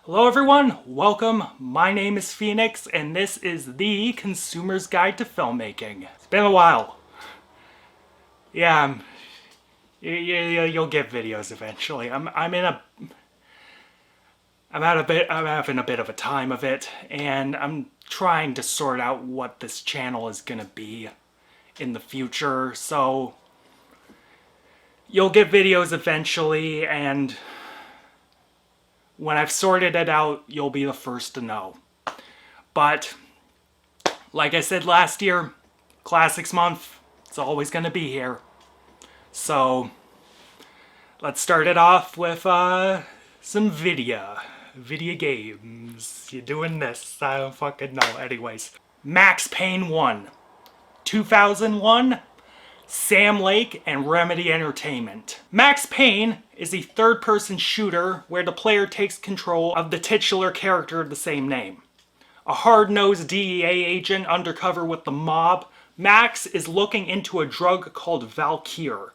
Hello everyone, welcome. My name is Phoenix and this is the Consumer's Guide to Filmmaking. It's been a while. Yeah, you'll get videos eventually. I'm having a bit of a time of it, and I'm trying to sort out what this channel is gonna be in the future, so you'll get videos eventually, and when I've sorted it out, you'll be the first to know. But, like I said last year, Classics Month, it's always gonna be here. So, let's start it off with some video games. You doing this? I don't fucking know. Anyways, Max Payne 1, 2001, Sam Lake and Remedy Entertainment. Max Payne is a third-person shooter where the player takes control of the titular character of the same name. A hard-nosed DEA agent undercover with the mob, Max is looking into a drug called Valkyr,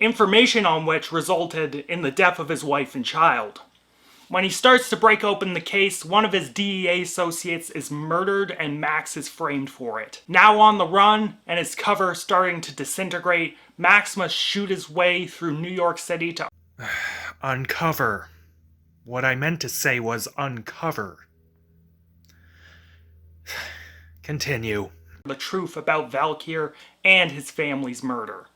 information on which resulted in the death of his wife and child. When he starts to break open the case, one of his DEA associates is murdered and Max is framed for it. Now on the run, and his cover starting to disintegrate, Max must shoot his way through New York City to uncover. What I meant to say was uncover. Continue. The truth about Valkyr and his family's murder.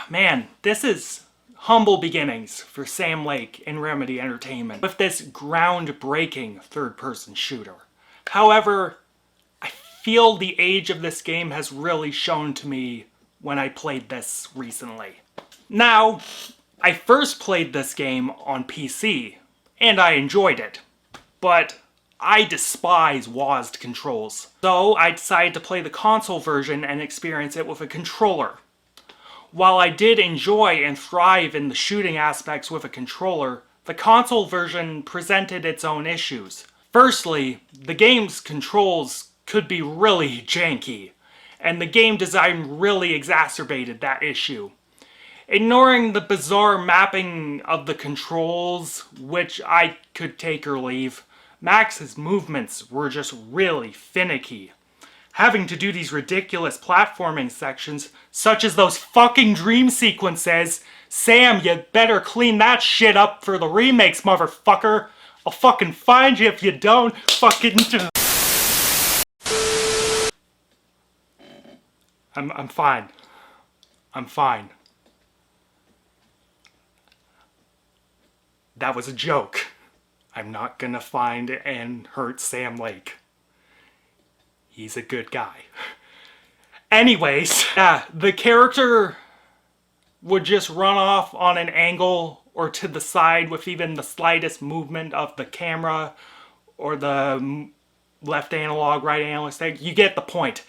Man, this is humble beginnings for Sam Lake and Remedy Entertainment with this groundbreaking third-person shooter. However, I feel the age of this game has really shown to me when I played this recently. Now, I first played this game on PC, and I enjoyed it, but I despise WASD controls. So I decided to play the console version and experience it with a controller. While I did enjoy and thrive in the shooting aspects with a controller, the console version presented its own issues. Firstly, the game's controls could be really janky, and the game design really exacerbated that issue. Ignoring the bizarre mapping of the controls, which I could take or leave, Max's movements were just really finicky. Having to do these ridiculous platforming sections, such as those fucking dream sequences. Sam, you better clean that shit up for the remakes, motherfucker. I'll fucking find you if you don't. Fucking... I'm fine. I'm fine. That was a joke. I'm not gonna find and hurt Sam Lake. He's a good guy. Anyways, the character would just run off on an angle or to the side with even the slightest movement of the camera or the left analog, right analog stick. You get the point.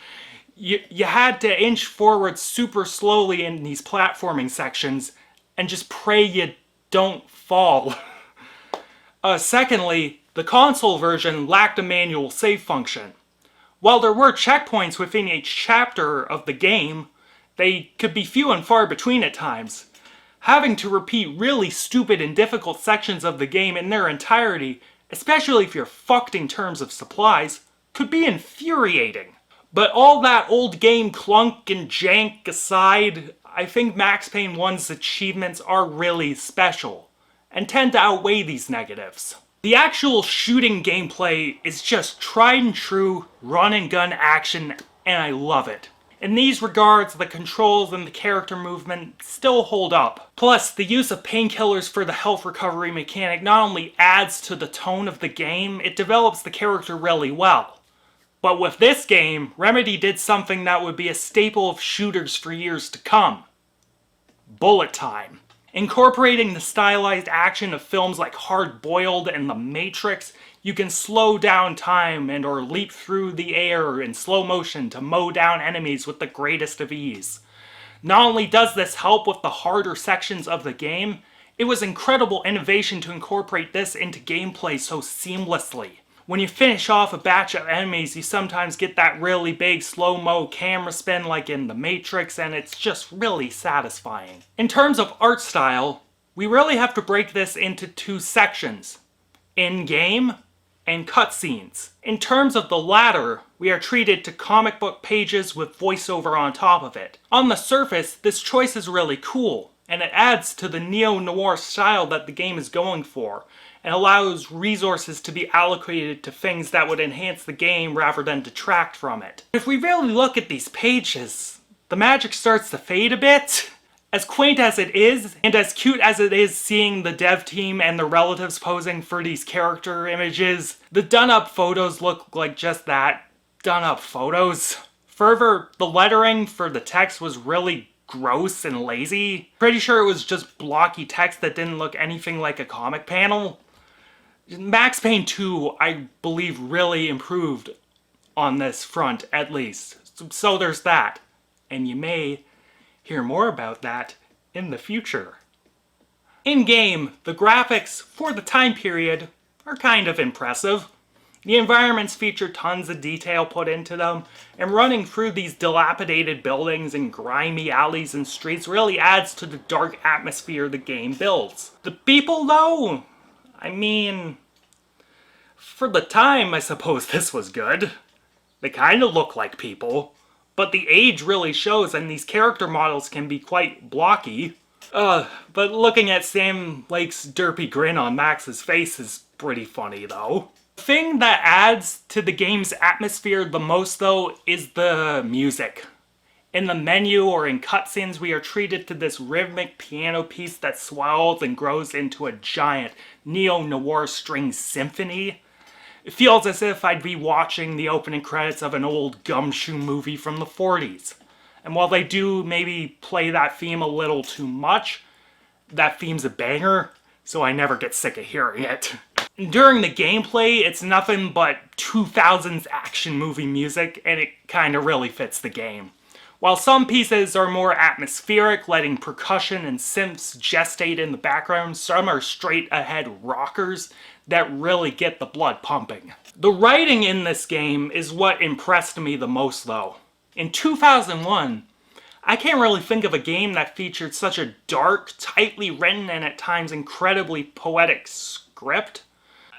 You had to inch forward super slowly in these platforming sections and just pray you don't fall. Secondly, the console version lacked a manual save function. While there were checkpoints within each chapter of the game, they could be few and far between at times. Having to repeat really stupid and difficult sections of the game in their entirety, especially if you're fucked in terms of supplies, could be infuriating. But all that old game clunk and jank aside, I think Max Payne 1's achievements are really special, and tend to outweigh these negatives. The actual shooting gameplay is just tried and true run and gun action, and I love it. In these regards, the controls and the character movement still hold up. Plus, the use of painkillers for the health recovery mechanic not only adds to the tone of the game, it develops the character really well. But with this game, Remedy did something that would be a staple of shooters for years to come. Bullet time. Incorporating the stylized action of films like Hard Boiled and The Matrix, you can slow down time and or leap through the air in slow motion to mow down enemies with the greatest of ease. Not only does this help with the harder sections of the game, it was incredible innovation to incorporate this into gameplay so seamlessly. When you finish off a batch of enemies, you sometimes get that really big slow-mo camera spin like in The Matrix, and it's just really satisfying. In terms of art style, we really have to break this into two sections. In-game and cutscenes. In terms of the latter, we are treated to comic book pages with voiceover on top of it. On the surface, this choice is really cool, and it adds to the neo-noir style that the game is going for, and allows resources to be allocated to things that would enhance the game rather than detract from it. If we really look at these pages, the magic starts to fade a bit. As quaint as it is, and as cute as it is seeing the dev team and the relatives posing for these character images, the done-up photos look like just that, done-up photos. Further, the lettering for the text was really gross and lazy. Pretty sure it was just blocky text that didn't look anything like a comic panel. Max Payne 2, I believe, really improved on this front, at least. So there's that. And you may hear more about that in the future. In-game, the graphics for the time period are kind of impressive. The environments feature tons of detail put into them, and running through these dilapidated buildings and grimy alleys and streets really adds to the dark atmosphere the game builds. The people, though, I mean, for the time, I suppose this was good. They kind of look like people. But the age really shows, and these character models can be quite blocky. But looking at Sam Lake's derpy grin on Max's face is pretty funny, though. The thing that adds to the game's atmosphere the most, though, is the music. In the menu or in cutscenes, we are treated to this rhythmic piano piece that swells and grows into a giant neo-noir string symphony. It feels as if I'd be watching the opening credits of an old gumshoe movie from the 40s. And while they do maybe play that theme a little too much, that theme's a banger, so I never get sick of hearing it. During the gameplay, it's nothing but 2000s action movie music, and it kinda really fits the game. While some pieces are more atmospheric, letting percussion and synths gestate in the background, some are straight-ahead rockers that really get the blood pumping. The writing in this game is what impressed me the most, though. In 2001, I can't really think of a game that featured such a dark, tightly written, and at times incredibly poetic script.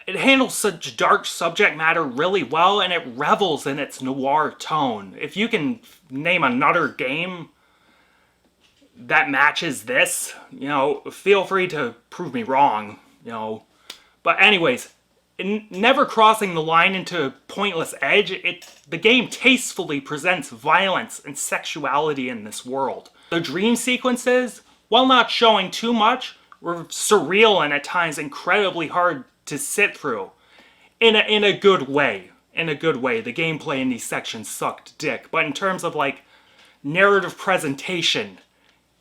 It handles such dark subject matter really well, and it revels in its noir tone. If you can name another game that matches this, feel free to prove me wrong, But anyways, never crossing the line into pointless edge, the game tastefully presents violence and sexuality in this world. The dream sequences, while not showing too much, were surreal and at times incredibly hard to sit through. In a good way. In a good way. The gameplay in these sections sucked dick. But in terms of, narrative presentation,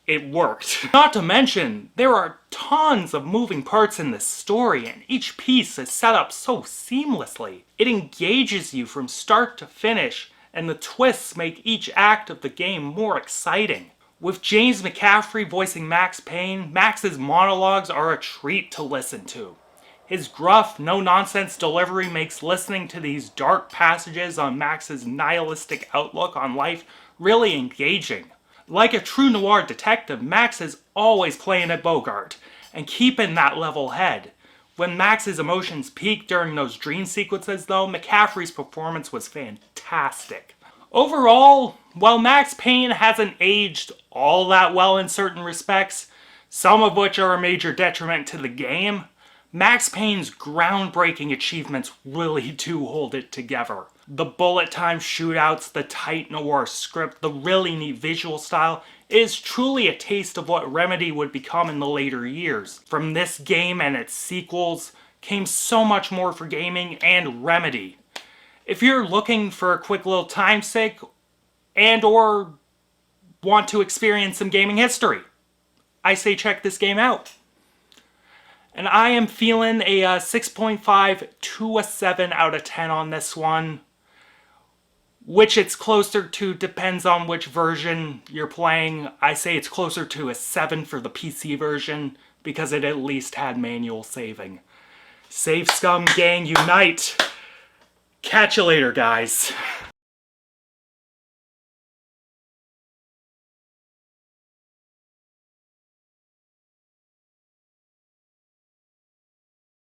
it worked. Not to mention, there are tons of moving parts in this story, and each piece is set up so seamlessly. It engages you from start to finish, and the twists make each act of the game more exciting. With James McCaffrey voicing Max Payne, Max's monologues are a treat to listen to. His gruff, no-nonsense delivery makes listening to these dark passages on Max's nihilistic outlook on life really engaging. Like a true noir detective, Max is always playing at Bogart, and keeping that level head. When Max's emotions peaked during those dream sequences, though, McCaffrey's performance was fantastic. Overall, while Max Payne hasn't aged all that well in certain respects, some of which are a major detriment to the game, Max Payne's groundbreaking achievements really do hold it together. The bullet time shootouts, the tight noir script, the really neat visual style is truly a taste of what Remedy would become in the later years. From this game and its sequels came so much more for gaming and Remedy. If you're looking for a quick little time sink and or want to experience some gaming history, I say check this game out. And I am feeling a 6.5 to a 7 out of 10 on this one. Which it's closer to depends on which version you're playing. I say it's closer to a 7 for the PC version because it at least had manual saving. Save Scum Gang Unite! Catch you later, guys.